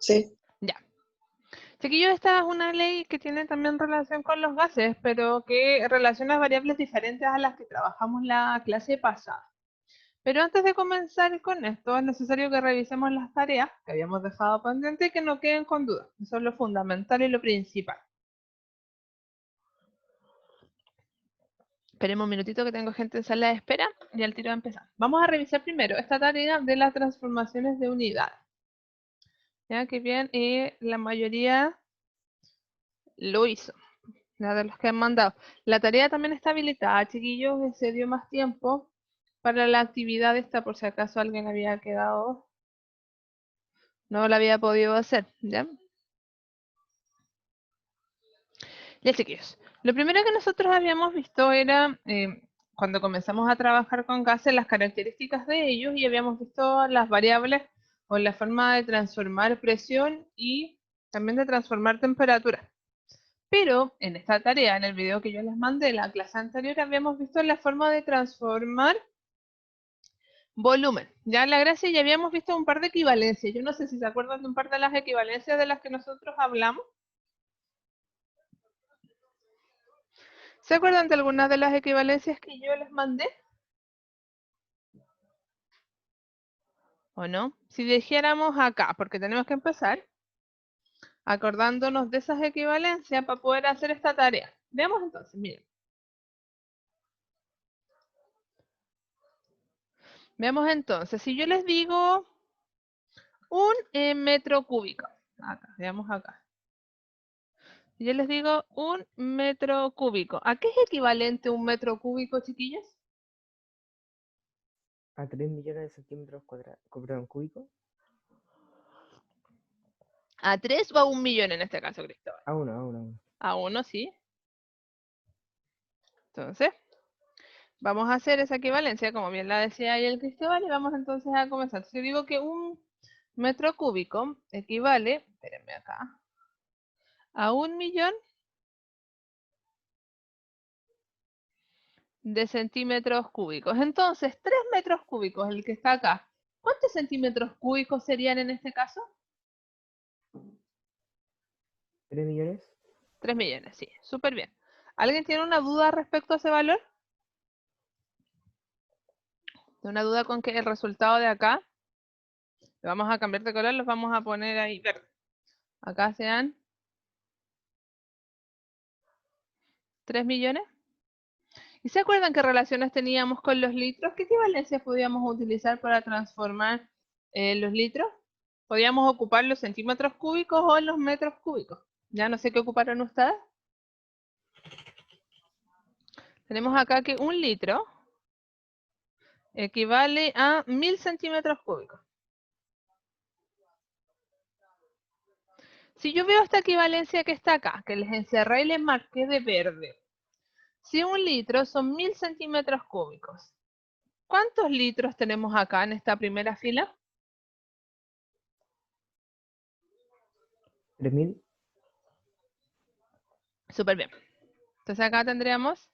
Sí. Ya. Chiquillos, esta es una ley que tiene también relación con los gases, pero que relaciona variables diferentes a las que trabajamos la clase pasada. Pero antes de comenzar con esto, es necesario que revisemos las tareas que habíamos dejado pendientes y que no queden con dudas. Eso es lo fundamental y lo principal. Esperemos un minutito que tengo gente en sala de espera y al tiro empezar. Vamos a revisar primero esta tarea de las transformaciones de unidad. Ya que bien, la mayoría lo hizo. Ya de los que han mandado. La tarea también está habilitada, chiquillos, se dio más tiempo para la actividad esta, por si acaso alguien había quedado, no la había podido hacer, ¿ya? Ya, chiquillos. Lo primero que nosotros habíamos visto era, cuando comenzamos a trabajar con gases, las características de ellos y habíamos visto las variables o la forma de transformar presión y también de transformar temperatura. Pero en esta tarea, en el video que yo les mandé en la clase anterior, habíamos visto la forma de transformar volumen. Ya en la gracia ya habíamos visto un par de equivalencias. Yo no sé si se acuerdan de un par de las equivalencias de las que nosotros hablamos. ¿Se acuerdan de algunas de las equivalencias que yo les mandé? ¿O no? Si dijéramos acá, porque tenemos que empezar acordándonos de esas equivalencias para poder hacer esta tarea. Veamos entonces, miren. Veamos entonces, si yo les digo un metro cúbico, acá, veamos acá. Si yo les digo un metro cúbico, ¿a qué es equivalente un metro cúbico, chiquillos? A 3 millones de centímetros cúbicos. ¿A 3 o a 1 millón en este caso, Cristóbal? A uno. A 1, sí. Entonces, vamos a hacer esa equivalencia, como bien la decía ahí el Cristóbal, y vamos entonces a comenzar. Si digo que un metro cúbico equivale, espérenme acá, a 1 millón de centímetros cúbicos. Entonces, 3 metros cúbicos, el que está acá, ¿cuántos centímetros cúbicos serían en este caso? 3 millones. 3 millones, sí, súper bien. ¿Alguien tiene una duda respecto a ese valor? ¿Una duda con que el resultado de acá? Le vamos a cambiar de color, los vamos a poner ahí verde. Acá sean 3 millones. ¿Y se acuerdan qué relaciones teníamos con los litros? ¿Qué equivalencias podíamos utilizar para transformar los litros? Podíamos ocupar los centímetros cúbicos o los metros cúbicos. Ya no sé qué ocuparon ustedes. Tenemos acá que un litro equivale a 1000 centímetros cúbicos. Si yo veo esta equivalencia que está acá, que les encerré y les marqué de verde. Si un litro son 1000 centímetros cúbicos, ¿cuántos litros tenemos acá en esta primera fila? 3000. Súper bien. Entonces acá tendríamos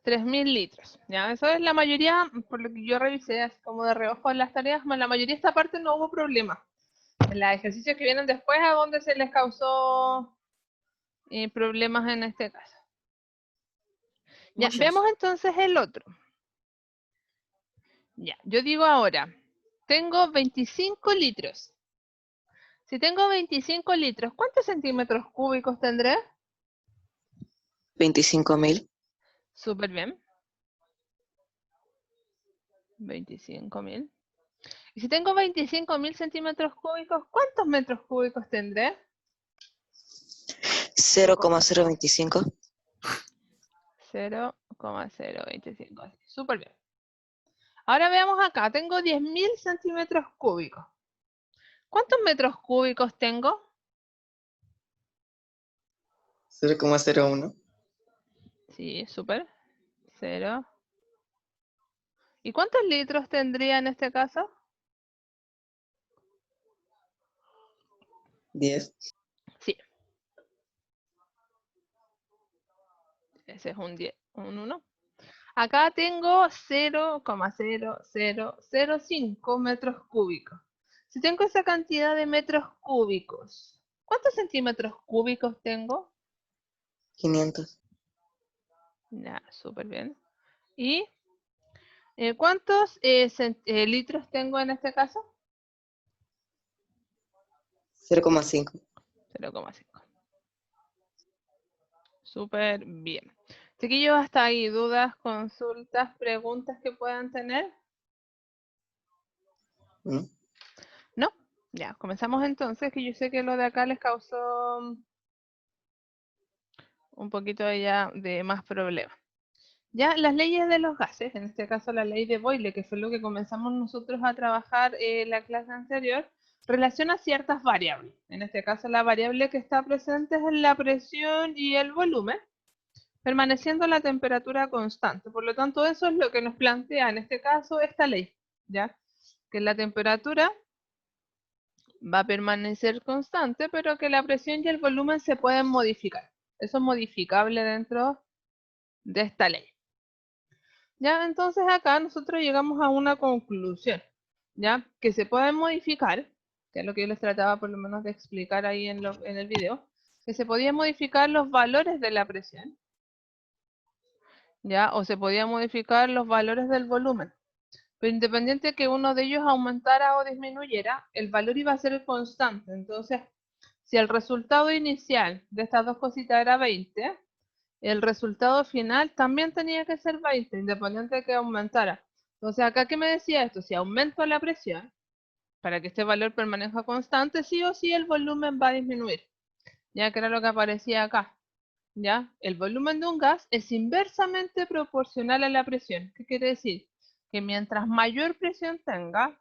3000 litros. ¿Ya? Eso es la mayoría, por lo que yo revisé, así como de reojo en las tareas, la mayoría de esta parte no hubo problema. En los ejercicios que vienen después, a donde se les causó problemas en este caso. Ya, veamos entonces el otro. Ya, yo digo ahora, tengo 25 litros. Si tengo 25 litros, ¿cuántos centímetros cúbicos tendré? 25.000. Súper bien. 25.000. Y si tengo 25.000 centímetros cúbicos, ¿cuántos metros cúbicos tendré? 0,025. 0,025. Súper bien. Ahora veamos acá, tengo 10.000 centímetros cúbicos. ¿Cuántos metros cúbicos tengo? 0,01. Sí, súper. 0. ¿Y cuántos litros tendría en este caso? 10. Sí. Ese es un 10, un 1. Acá tengo 0,0005 metros cúbicos. Si tengo esa cantidad de metros cúbicos, ¿cuántos centímetros cúbicos tengo? 500. Ya, súper bien. ¿Y cuántos litros tengo en este caso? 0,5. 0,5. Súper bien. Chiquillos, hasta ahí, dudas, consultas, preguntas que puedan tener. ¿No? ¿No? Ya, comenzamos entonces, que yo sé que lo de acá les causó un poquito ya de más problemas. Ya, las leyes de los gases, en este caso la ley de Boyle, que fue lo que comenzamos nosotros a trabajar en la clase anterior, relaciona ciertas variables. En este caso la variable que está presente es la presión y el volumen, permaneciendo la temperatura constante. Por lo tanto, eso es lo que nos plantea en este caso esta ley, ¿ya? Que la temperatura va a permanecer constante, pero que la presión y el volumen se pueden modificar. Eso es modificable dentro de esta ley. Ya, entonces acá nosotros llegamos a una conclusión, ¿ya? Que se pueden modificar, que es lo que yo les trataba por lo menos de explicar ahí en el video, que se podían modificar los valores de la presión, ¿ya? O se podían modificar los valores del volumen. Pero independiente de que uno de ellos aumentara o disminuyera, el valor iba a ser constante. Entonces, si el resultado inicial de estas dos cositas era 20, el resultado final también tenía que ser 20, independiente de que aumentara. Entonces, acá, ¿qué me decía esto? Si aumento la presión, para que este valor permanezca constante, sí o sí el volumen va a disminuir. Ya que era lo que aparecía acá. ¿Ya? El volumen de un gas es inversamente proporcional a la presión. ¿Qué quiere decir? Que mientras mayor presión tenga,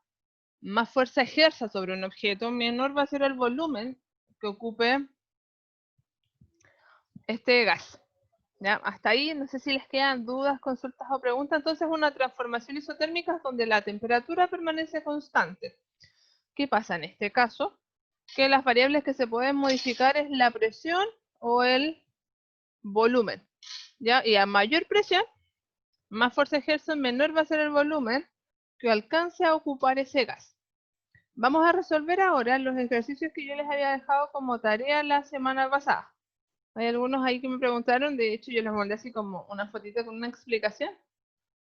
más fuerza ejerza sobre un objeto, menor va a ser el volumen que ocupe este gas. ¿Ya? Hasta ahí, no sé si les quedan dudas, consultas o preguntas. Entonces, una transformación isotérmica es donde la temperatura permanece constante. ¿Qué pasa en este caso? Que las variables que se pueden modificar es la presión o el volumen. ¿Ya? Y a mayor presión, más fuerza ejerce, menor va a ser el volumen que alcance a ocupar ese gas. Vamos a resolver ahora los ejercicios que yo les había dejado como tarea la semana pasada. Hay algunos ahí que me preguntaron, de hecho yo les mandé así como una fotito con una explicación,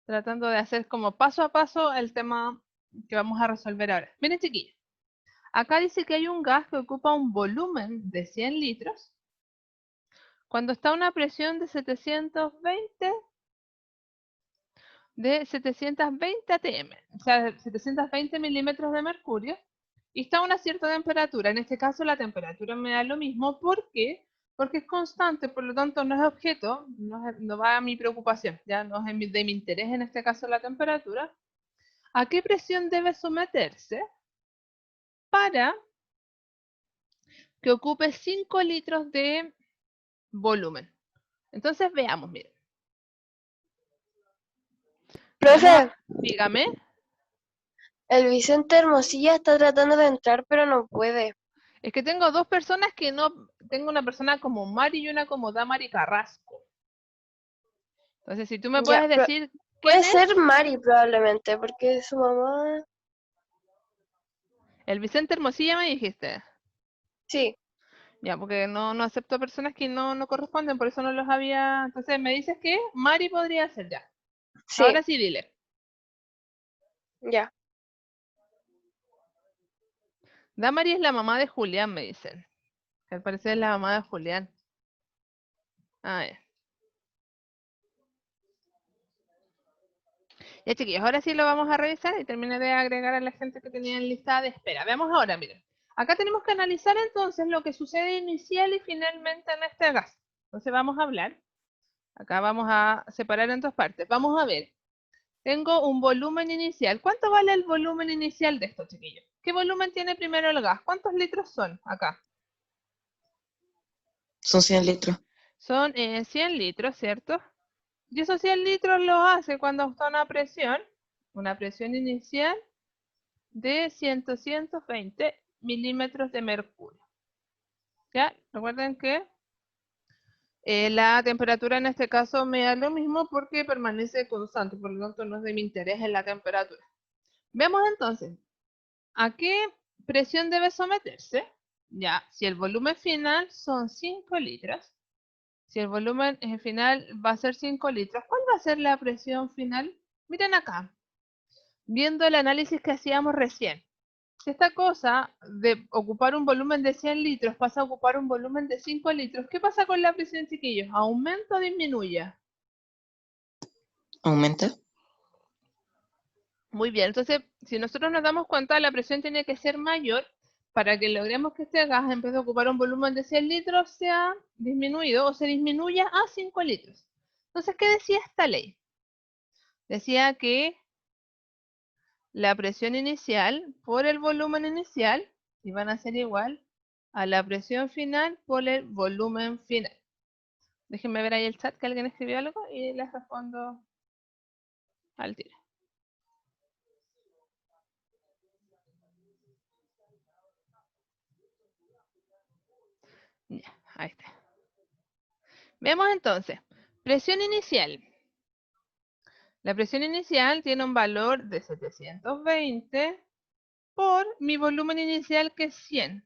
tratando de hacer como paso a paso el tema que vamos a resolver ahora. Miren chiquillos, acá dice que hay un gas que ocupa un volumen de 100 litros cuando está a una presión de 720 atm, o sea, 720 milímetros de mercurio, y está a una cierta temperatura. En este caso la temperatura me da lo mismo. ¿Por qué? Porque es constante, por lo tanto no es objeto, no va a mi preocupación, ya no es de mi interés en este caso la temperatura. ¿A qué presión debe someterse para que ocupe 5 litros de volumen? Entonces veamos, miren. Profe, Dígame. el Vicente Hermosilla está tratando de entrar, pero no puede. Es que tengo dos personas que no, tengo una persona como Mari y una como Damari Carrasco. Entonces, si tú me Ya, puedes decir quién puede es, ser Mari probablemente, porque su mamá... el Vicente Hermosilla me dijiste. Sí, Ya, porque no acepto personas que no corresponden, por eso no los había. Entonces, me dices que Mari podría ser ya. sí, Ahora sí, dile. ya. Damari es la mamá de Julián, me dicen. Que al parecer es la mamá de Julián. Ah, ya. Ya, chiquillos, ahora sí lo vamos a revisar y terminé de agregar a la gente que tenía en lista de espera. Veamos ahora, miren. Acá tenemos que analizar entonces lo que sucede inicial y finalmente en este gas. Entonces vamos a hablar. Acá vamos a separar en dos partes. Vamos a ver. Tengo un volumen inicial. ¿Cuánto vale el volumen inicial de esto, chiquillos? ¿Qué volumen tiene primero el gas? ¿Cuántos litros son acá? Son 100 litros. Son 100 litros, ¿cierto? Y esos 100 litros los hace cuando está una presión inicial de 120 milímetros de mercurio. ¿Ya? Recuerden que la temperatura en este caso me da lo mismo porque permanece constante, por lo tanto no es de mi interés en la temperatura. Veamos entonces, ¿a qué presión debe someterse? Ya, si el volumen final son 5 litros, si el volumen final va a ser 5 litros, ¿cuál va a ser la presión final? Miren acá, viendo el análisis que hacíamos recién. Si esta cosa de ocupar un volumen de 100 litros pasa a ocupar un volumen de 5 litros, ¿qué pasa con la presión, chiquillos? ¿Aumenta o disminuye? ¿Aumenta? Muy bien, entonces, si nosotros nos damos cuenta, la presión tiene que ser mayor para que logremos que este gas, en vez de ocupar un volumen de 100 litros, sea disminuido o se disminuya a 5 litros. Entonces, ¿qué decía esta ley? Decía que la presión inicial por el volumen inicial iban a ser igual a la presión final por el volumen final. Déjenme ver ahí el chat que alguien escribió algo y les respondo al tiro. Ya, ahí está. Veamos entonces. Presión inicial. La presión inicial tiene un valor de 720 por mi volumen inicial que es 100.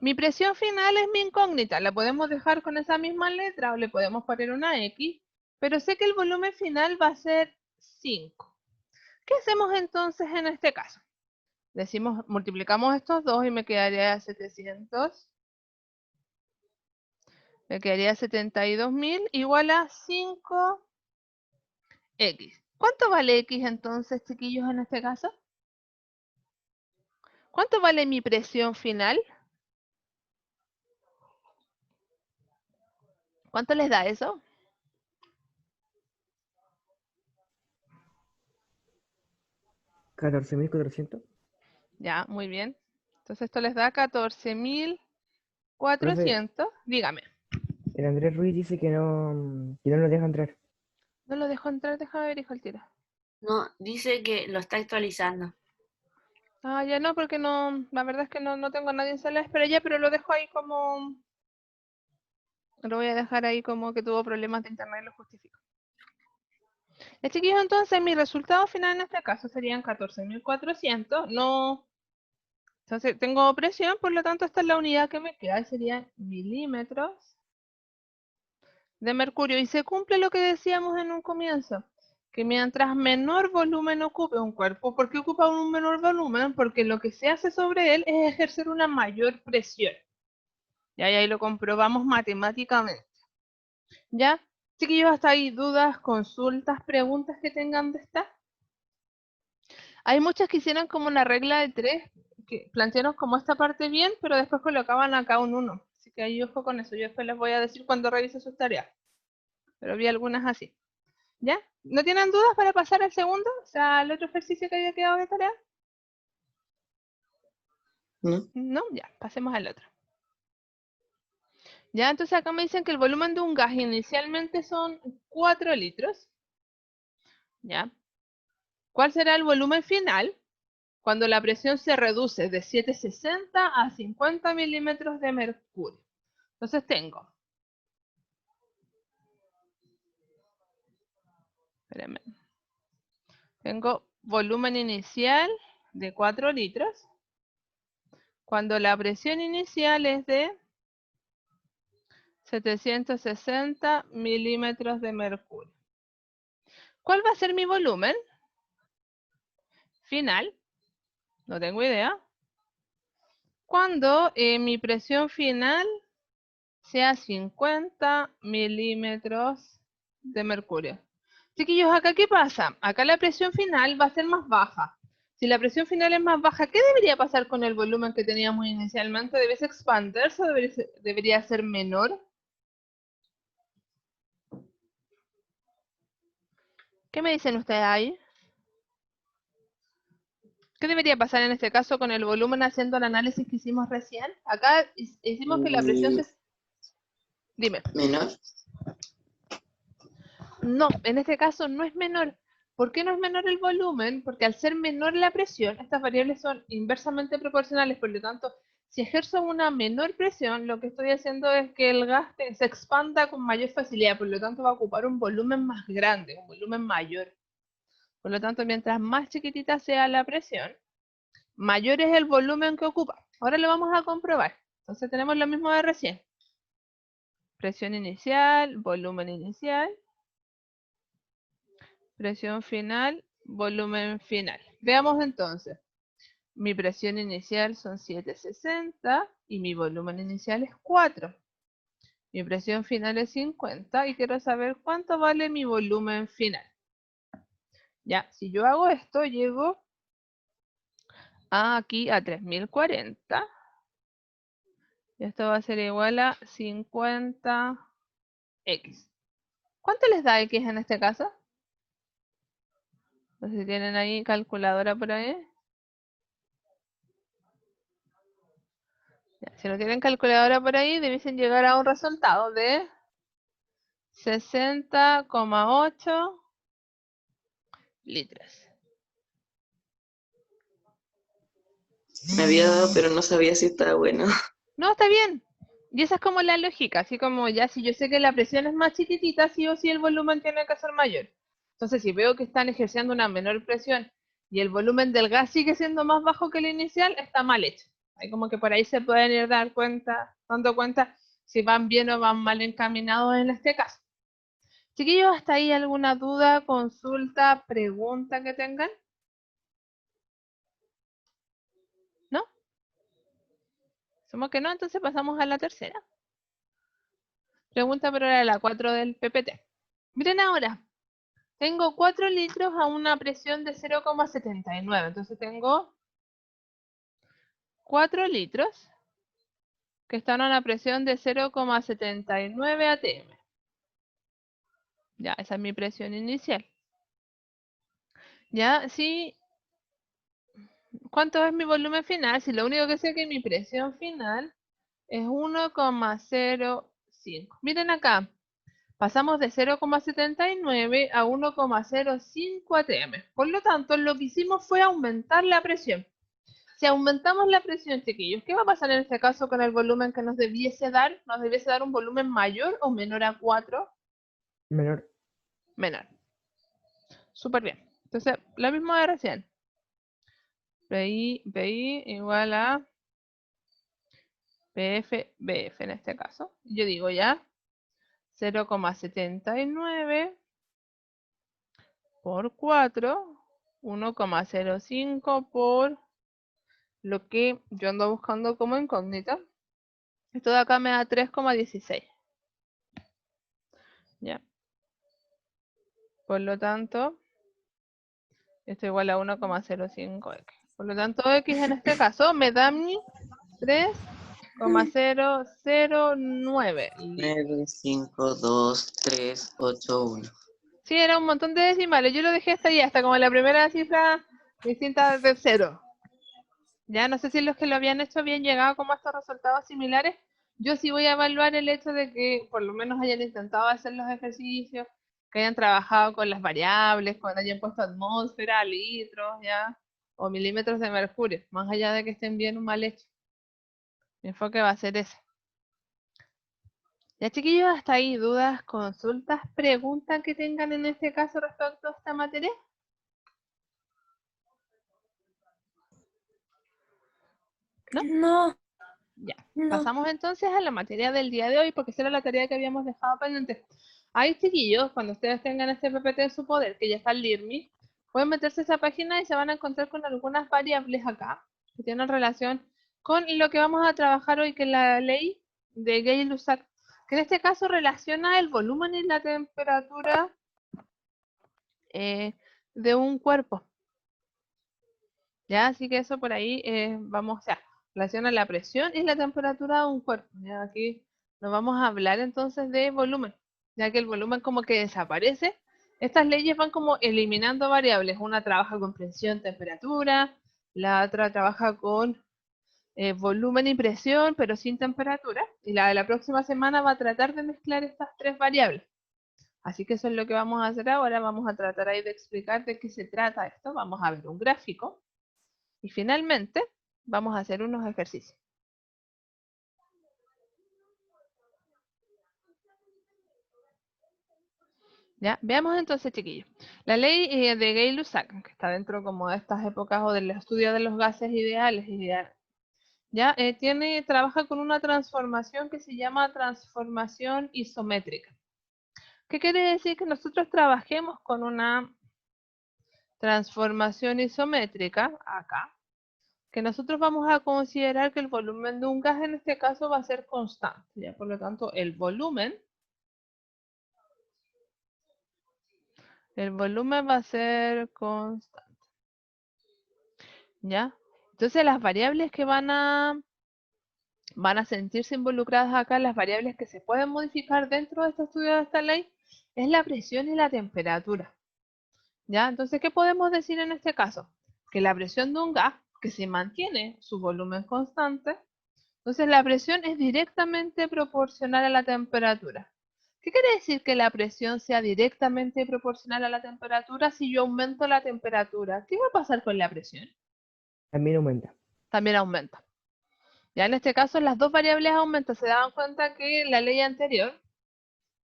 Mi presión final es mi incógnita. La podemos dejar con esa misma letra o le podemos poner una X, pero sé que el volumen final va a ser 5. ¿Qué hacemos entonces en este caso? Decimos, multiplicamos estos dos y me quedaría 700. Me quedaría 72.000 igual a 5X. ¿Cuánto vale X entonces, chiquillos, en este caso? ¿Cuánto vale mi presión final? ¿Cuánto les da eso? ¿14.400? Ya, muy bien. Entonces esto les da Profe, 14.400. Dígame. el Andrés Ruiz dice que no nos deja entrar. No lo dejo entrar, déjame ver, hijo, el tiro. No, dice que lo está actualizando. Ah, ya no, porque no, la verdad es que no tengo a nadie en sala de espera ya, pero lo dejo ahí como... Lo voy a dejar ahí como que tuvo problemas de internet y lo justifico. Chiquillos, entonces mi resultado final en este caso serían 14.400. No... Entonces tengo presión, por lo tanto esta es la unidad que me queda, serían milímetros de mercurio. Y se cumple lo que decíamos en un comienzo, que mientras menor volumen ocupe un cuerpo, ¿por qué ocupa un menor volumen? Porque lo que se hace sobre él es ejercer una mayor presión. Y ahí lo comprobamos matemáticamente. ¿Ya? Chiquillos, hasta ahí dudas, consultas, preguntas que tengan de esta. Hay muchas que hicieron como una regla de 3, que plantearon como esta parte bien, pero después colocaban acá un 1. Así que ahí ojo con eso. Yo después les voy a decir cuando revise sus tareas. Pero vi algunas así. ¿Ya? ¿No tienen dudas para pasar al segundo? O sea, al otro ejercicio que había quedado de tarea. ¿No? No, ya, pasemos al otro. Ya, entonces acá me dicen que el volumen de un gas inicialmente son 4 litros. ¿Ya? ¿Cuál será el volumen final cuando la presión se reduce de 760 a 50 milímetros de mercurio? Entonces tengo, espérenme, tengo volumen inicial de 4 litros cuando la presión inicial es de 760 milímetros de mercurio. ¿Cuál va a ser mi volumen final? No tengo idea. Cuando mi presión final sea 50 milímetros de mercurio. Chiquillos, ¿acá qué pasa? Acá la presión final va a ser más baja. Si la presión final es más baja, ¿qué debería pasar con el volumen que teníamos inicialmente? ¿Debería expandirse o debería ser menor? ¿Qué me dicen ustedes ahí? ¿Qué debería pasar en este caso con el volumen haciendo el análisis que hicimos recién? Acá hicimos que la presión se... Dime. ¿Menor? No, en este caso no es menor. ¿Por qué no es menor el volumen? Porque al ser menor la presión, estas variables son inversamente proporcionales, por lo tanto, si ejerzo una menor presión, lo que estoy haciendo es que el gas se expanda con mayor facilidad, por lo tanto va a ocupar un volumen más grande, un volumen mayor. Por lo tanto, mientras más chiquitita sea la presión, mayor es el volumen que ocupa. Ahora lo vamos a comprobar. Entonces tenemos lo mismo de recién. Presión inicial, volumen inicial. Presión final, volumen final. Veamos entonces. Mi presión inicial son 760 y mi volumen inicial es 4. Mi presión final es 50 y quiero saber cuánto vale mi volumen final. Ya, si yo hago esto, llego aquí a 3040. Y esto va a ser igual a 50x. ¿Cuánto les da x en este caso? No sé si tienen ahí calculadora por ahí. Ya, si no tienen calculadora por ahí, debiesen llegar a un resultado de 60,8 litros. Me había dado, pero no sabía si estaba bueno. No, está bien. Y esa es como la lógica, así como ya si yo sé que la presión es más chiquitita, sí o sí el volumen tiene que ser mayor. Entonces, si veo que están ejerciendo una menor presión y el volumen del gas sigue siendo más bajo que el inicial, está mal hecho. Hay como que por ahí se pueden ir dando cuenta si van bien o van mal encaminados en este caso. Chiquillos, ¿hasta ahí alguna duda, consulta, pregunta que tengan? ¿No? Somos que no, entonces pasamos a la tercera. Pregunta pero era la 4 del PPT. Miren ahora, tengo 4 litros a una presión de 0,79. Entonces tengo 4 litros que están a una presión de 0,79 atm. Ya, esa es mi presión inicial. Ya, sí. ¿Cuánto es mi volumen final? Si lo único que sé es que mi presión final es 1,05. Miren acá, pasamos de 0,79 a 1,05 atm. Por lo tanto, lo que hicimos fue aumentar la presión. Si aumentamos la presión, chiquillos, ¿qué va a pasar en este caso con el volumen que nos debiese dar? ¿Nos debiese dar un volumen mayor o menor a 4? Menor. Menor. Súper bien. Entonces, lo mismo de recién. PI igual a PF, BF en este caso. Yo digo ya 0,79 por 4, 1,05 por lo que yo ando buscando como incógnita. Esto de acá me da 3,16. ¿Ya? Por lo tanto, esto igual a 1,05x. Por lo tanto, x en este caso me da mi 3,009 litros. 9, 5, 2, 3, 8, 1. Sí, era un montón de decimales. Yo lo dejé hasta ahí, hasta como la primera cifra distinta de 0. Ya no sé si los que lo habían hecho habían llegado como a estos resultados similares. Yo sí voy a evaluar el hecho de que por lo menos hayan intentado hacer los ejercicios, que hayan trabajado con las variables, cuando hayan puesto atmósfera, litros, ya, o milímetros de mercurio, más allá de que estén bien o mal hechos. Mi enfoque va a ser ese. Ya, chiquillos, hasta ahí dudas, consultas, preguntas que tengan en este caso respecto a esta materia. ¿No? No, Ya. no. Pasamos entonces a la materia del día de hoy, porque esa era la tarea que habíamos dejado pendiente. Ahí, chiquillos, cuando ustedes tengan este PPT en su poder, que ya está el LIRMI, pueden meterse a esa página y se van a encontrar con algunas variables acá, que tienen relación con lo que vamos a trabajar hoy, que es la ley de Gay-Lussac, que en este caso relaciona el volumen y la temperatura de un cuerpo. Ya, así que eso por ahí vamos, o sea, relaciona la presión y la temperatura de un cuerpo. Ya, aquí nos vamos a hablar entonces de volumen, ya que el volumen como que desaparece. Estas leyes van como eliminando variables. Una trabaja con presión, temperatura, la otra trabaja con volumen y presión, pero sin temperatura. Y la de la próxima semana va a tratar de mezclar estas tres variables. Así que eso es lo que vamos a hacer ahora. Vamos a tratar ahí de explicar de qué se trata esto. Vamos a ver un gráfico. Y finalmente, vamos a hacer unos ejercicios. ¿Ya? Veamos entonces, chiquillos. La ley de Gay-Lussac, que está dentro como de estas épocas o del estudio de los gases ideales, ¿ya? Trabaja con una transformación que se llama transformación isométrica. ¿Qué quiere decir? Que nosotros trabajemos con una transformación isométrica, acá, que nosotros vamos a considerar que el volumen de un gas en este caso va a ser constante, ¿ya? Por lo tanto, el volumen va a ser constante, ¿ya? Entonces las variables que van a sentirse involucradas acá, las variables que se pueden modificar dentro de este estudio de esta ley, es la presión y la temperatura, ¿ya? Entonces, ¿qué podemos decir en este caso? Que la presión de un gas, que se mantiene su volumen constante, entonces la presión es directamente proporcional a la temperatura. ¿Qué quiere decir que la presión sea directamente proporcional a la temperatura? Si yo aumento la temperatura, ¿qué va a pasar con la presión? También aumenta. También aumenta. Ya en este caso las dos variables aumentan. Se daban cuenta que la ley anterior,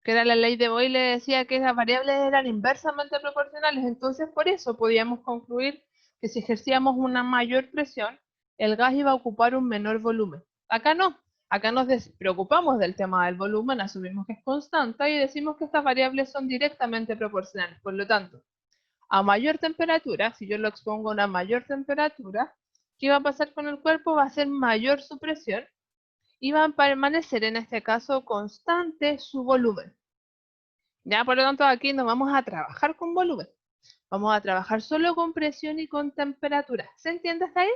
que era la ley de Boyle, decía que las variables eran inversamente proporcionales. Entonces por eso podíamos concluir que si ejercíamos una mayor presión, el gas iba a ocupar un menor volumen. Acá no. Acá nos preocupamos del tema del volumen, asumimos que es constante y decimos que estas variables son directamente proporcionales. Por lo tanto, a mayor temperatura, si yo lo expongo a una mayor temperatura, ¿qué va a pasar con el cuerpo? Va a ser mayor su presión y va a permanecer en este caso constante su volumen. Ya, por lo tanto, aquí nos vamos a trabajar con volumen. Vamos a trabajar solo con presión y con temperatura. ¿Se entiende hasta ahí?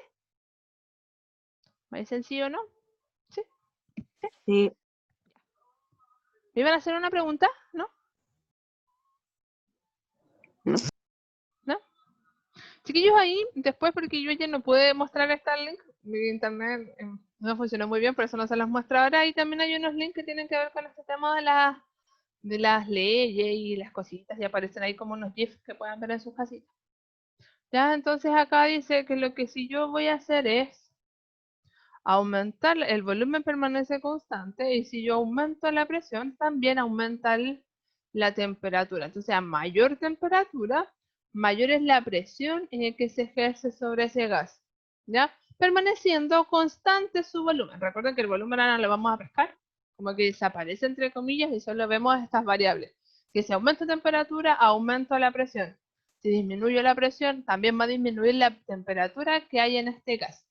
¿Muy sencillo, no? ¿Sí? Sí. ¿Me iban a hacer una pregunta? ¿No? No. ¿No? Chiquillos, ahí, después, porque yo ya no pude mostrar esta link, mi internet no funcionó muy bien, por eso no se las muestro ahora, y también hay unos links que tienen que ver con este tema de las leyes y las cositas, y aparecen ahí como unos GIFs que puedan ver en sus casitas. Ya, entonces acá dice que lo que sí yo voy a hacer es aumentar, el volumen permanece constante, y si yo aumento la presión, también aumenta la temperatura. Entonces, a mayor temperatura, mayor es la presión que se ejerce sobre ese gas, ¿ya? Permaneciendo constante su volumen. Recuerden que el volumen ahora lo vamos a pescar, como que desaparece entre comillas y solo vemos estas variables. Que si aumenta la temperatura, aumenta la presión. Si disminuye la presión, también va a disminuir la temperatura que hay en este gas.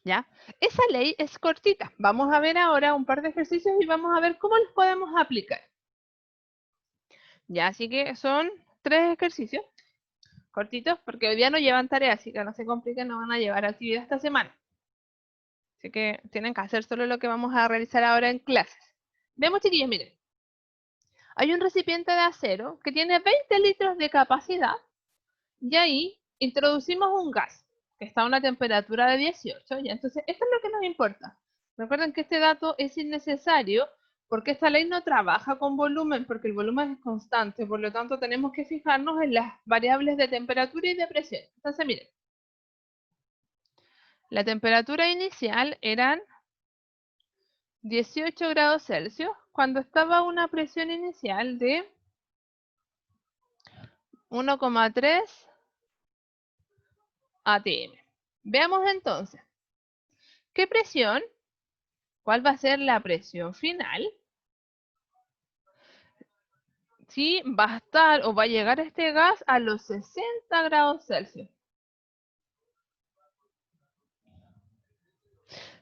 ¿Ya? Esa ley es cortita. Vamos a ver ahora un par de ejercicios y vamos a ver cómo los podemos aplicar. Ya, así que son 3 ejercicios cortitos, porque hoy día no llevan tarea, así que no se compliquen, no van a llevar actividad esta semana. Así que tienen que hacer solo lo que vamos a realizar ahora en clases. Vemos, chiquillos, miren. Hay un recipiente de acero que tiene 20 litros de capacidad y ahí introducimos un gas que está a una temperatura de 18. ¿Ya? Entonces, esto es lo que nos importa. Recuerden que este dato es innecesario porque esta ley no trabaja con volumen, porque el volumen es constante. Por lo tanto, tenemos que fijarnos en las variables de temperatura y de presión. Entonces, miren. La temperatura inicial eran 18 grados Celsius cuando estaba una presión inicial de 1,3 atm. Veamos entonces. ¿Qué presión? ¿Cuál va a ser la presión final? Si va a estar o va a llegar este gas a los 60 grados Celsius.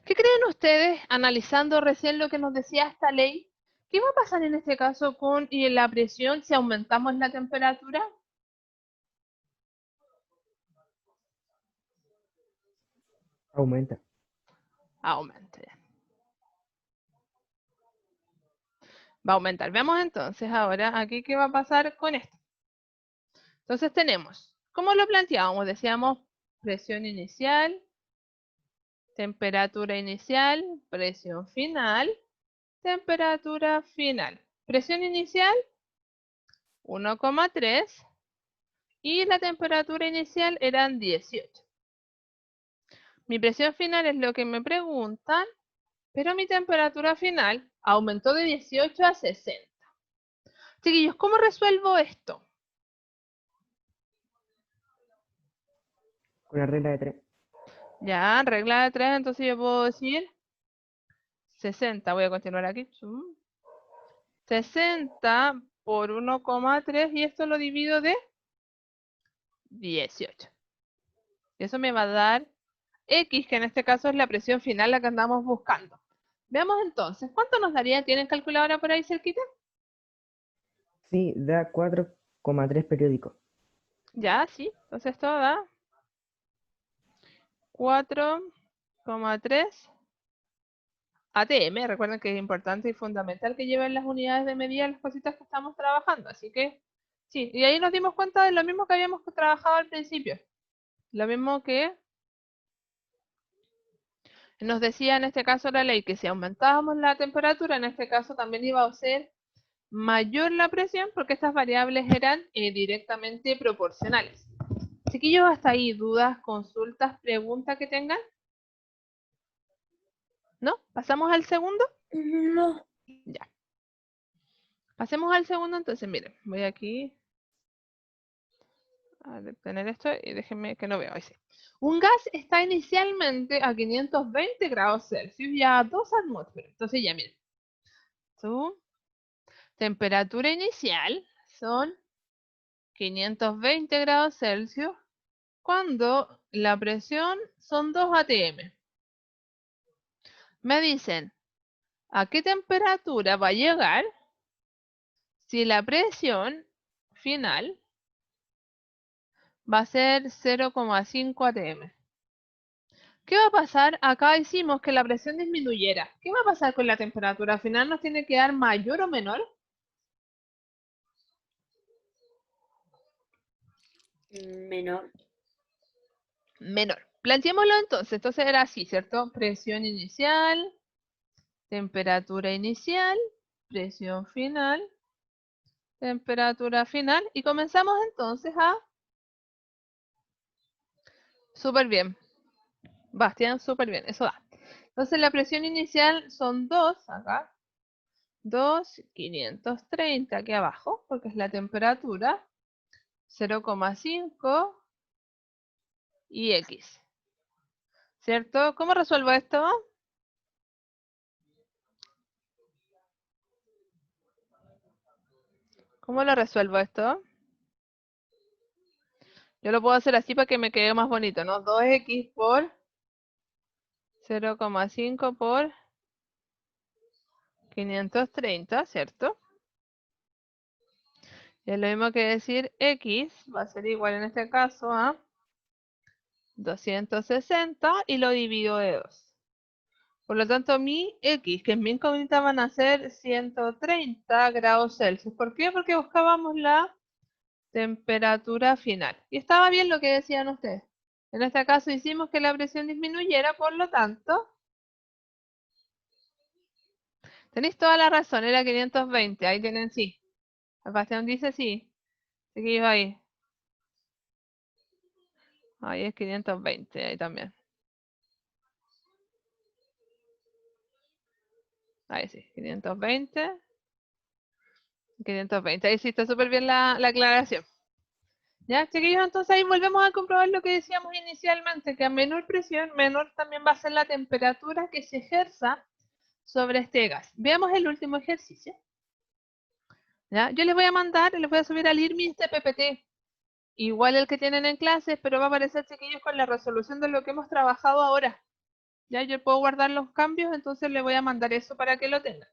¿Qué creen ustedes, analizando recién lo que nos decía esta ley? ¿Qué va a pasar en este caso con la presión si aumentamos la temperatura? Aumenta. Aumenta. Va a aumentar. Veamos entonces ahora aquí qué va a pasar con esto. Entonces tenemos, ¿cómo lo planteábamos? Decíamos presión inicial, temperatura inicial, presión final, temperatura final. Presión inicial, 1,3 y la temperatura inicial eran 18. Mi presión final es lo que me preguntan, pero mi temperatura final aumentó de 18 a 60. Chiquillos, ¿cómo resuelvo esto? Con la regla de 3. Ya, regla de 3, entonces yo puedo decir 60. Voy a continuar aquí. 60 por 1,3 y esto lo divido de 18. Y eso me va a dar X, que en este caso es la presión final, la que andamos buscando. Veamos entonces, ¿cuánto nos daría? ¿Tienen calculadora por ahí cerquita? Sí, da 4,3 periódicos. Ya, sí. Entonces esto da 4,3 ATM. Recuerden que es importante y fundamental que lleven las unidades de medida las cositas que estamos trabajando. Así que, sí. Y ahí nos dimos cuenta de lo mismo que habíamos trabajado al principio. Lo mismo que nos decía en este caso la ley, que si aumentábamos la temperatura, en este caso también iba a ser mayor la presión, porque estas variables eran directamente proporcionales. Chiquillos, hasta ahí, dudas, consultas, preguntas que tengan. ¿No? ¿Pasamos al segundo? No. Ya. Pasemos al segundo, entonces miren, voy aquí a detener esto y déjenme que no veo. Ahí sí. Un gas está inicialmente a 520 grados Celsius y a 2 atmósferas. Entonces ya miren, su temperatura inicial son 520 grados Celsius cuando la presión son 2 atm. Me dicen, ¿a qué temperatura va a llegar si la presión final va a ser 0,5 atm? ¿Qué va a pasar? Acá hicimos que la presión disminuyera. ¿Qué va a pasar con la temperatura final? ¿Nos tiene que dar mayor o menor? Menor. Menor. Planteémoslo entonces. Entonces era así, ¿cierto? Presión inicial, temperatura inicial, presión final, temperatura final. Y comenzamos entonces a... Súper bien. Bastián, súper bien. Eso da. Entonces la presión inicial son 2 acá. 2,530 aquí abajo, porque es la temperatura. 0,5 y X. ¿Cierto? ¿Cómo resuelvo esto? ¿Cómo lo resuelvo esto? Yo lo puedo hacer así para que me quede más bonito, ¿no? 2X por 0,5 por 530, ¿cierto? Y es lo mismo que decir X va a ser igual en este caso a 260 y lo divido de 2. Por lo tanto, mi X, que es mi incógnita, van a ser 130 grados Celsius. ¿Por qué? Porque buscábamos la temperatura final. Y estaba bien lo que decían ustedes. En este caso hicimos que la presión disminuyera, por lo tanto, tenéis toda la razón, era 520, ahí tienen sí. Sebastián dice sí. Así que iba ahí. Ahí es 520, ahí también. Ahí sí, 520. 520, ahí sí está súper bien la aclaración. Ya, chiquillos, entonces ahí volvemos a comprobar lo que decíamos inicialmente, que a menor presión, menor también va a ser la temperatura que se ejerza sobre este gas. Veamos el último ejercicio. ¿Ya? Yo les voy a mandar, les voy a subir al IRMI este PPT, igual el que tienen en clases, pero va a aparecer, chiquillos, con la resolución de lo que hemos trabajado ahora. Ya, yo puedo guardar los cambios, entonces les voy a mandar eso para que lo tengan.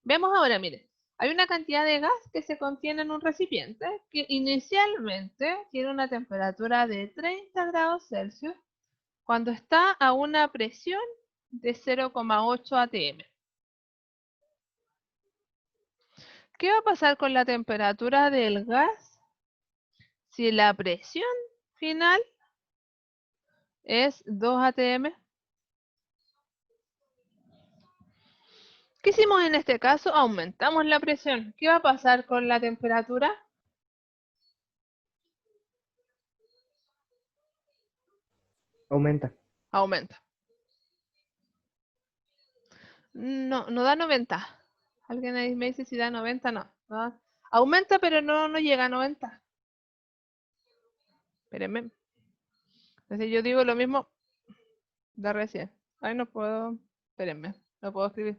Vemos ahora, miren, hay una cantidad de gas que se contiene en un recipiente que inicialmente tiene una temperatura de 30 grados Celsius cuando está a una presión de 0,8 atm. ¿Qué va a pasar con la temperatura del gas si la presión final es 2 atm? ¿Qué hicimos en este caso? Aumentamos la presión. ¿Qué va a pasar con la temperatura? Aumenta. Aumenta. No, no da 90. ¿Alguien ahí me dice si da 90? No. Aumenta, pero no llega a 90. Espérenme. Entonces yo digo lo mismo de recién. Ay, no puedo. Espérenme, no puedo escribir.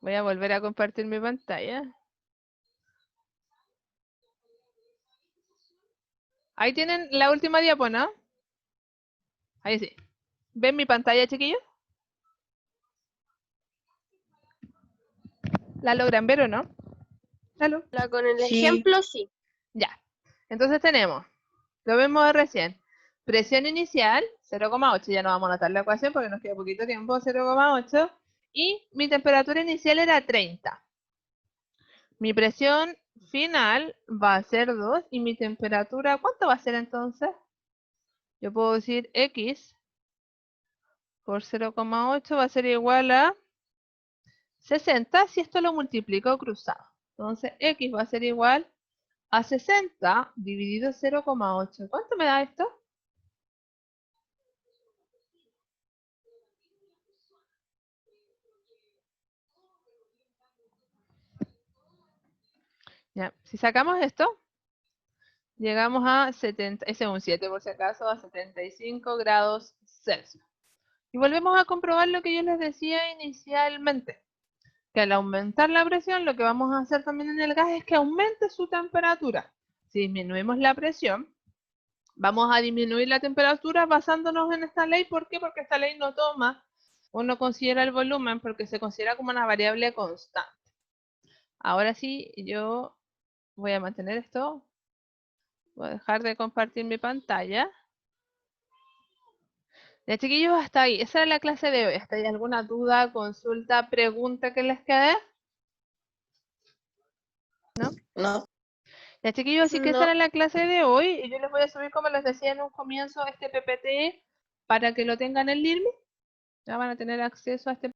Voy a volver a compartir mi pantalla. Ahí tienen la última diapo, ¿no? Ahí sí. ¿Ven mi pantalla, chiquillos? ¿La logran ver o no? ¿Aló? Con el Sí. ejemplo, sí. Ya. Entonces tenemos, lo vemos de recién. Presión inicial, 0,8. Ya no vamos a anotar la ecuación porque nos queda poquito tiempo, 0,8. Y mi temperatura inicial era 30. Mi presión final va a ser 2 y mi temperatura, ¿cuánto va a ser entonces? Yo puedo decir X por 0,8 va a ser igual a 60 si esto lo multiplico cruzado. Entonces X va a ser igual a 60 dividido 0,8. ¿Cuánto me da esto? Ya, si sacamos esto, llegamos a 70, ese es un 7 por si acaso, a 75 grados Celsius. Y volvemos a comprobar lo que yo les decía inicialmente, que al aumentar la presión, lo que vamos a hacer también en el gas es que aumente su temperatura. Si disminuimos la presión, vamos a disminuir la temperatura basándonos en esta ley. ¿Por qué? Porque esta ley no toma o no considera el volumen porque se considera como una variable constante. Ahora sí, yo voy a mantener esto. Voy a dejar de compartir mi pantalla. Ya, chiquillos, hasta ahí. Esa era la clase de hoy. ¿Hasta ahí alguna duda, consulta, pregunta que les quede? No. Ya, chiquillos, así que esa No. era la clase de hoy. Y yo les voy a subir, como les decía en un comienzo, este PPT para que lo tengan en LIRMI. Ya van a tener acceso a este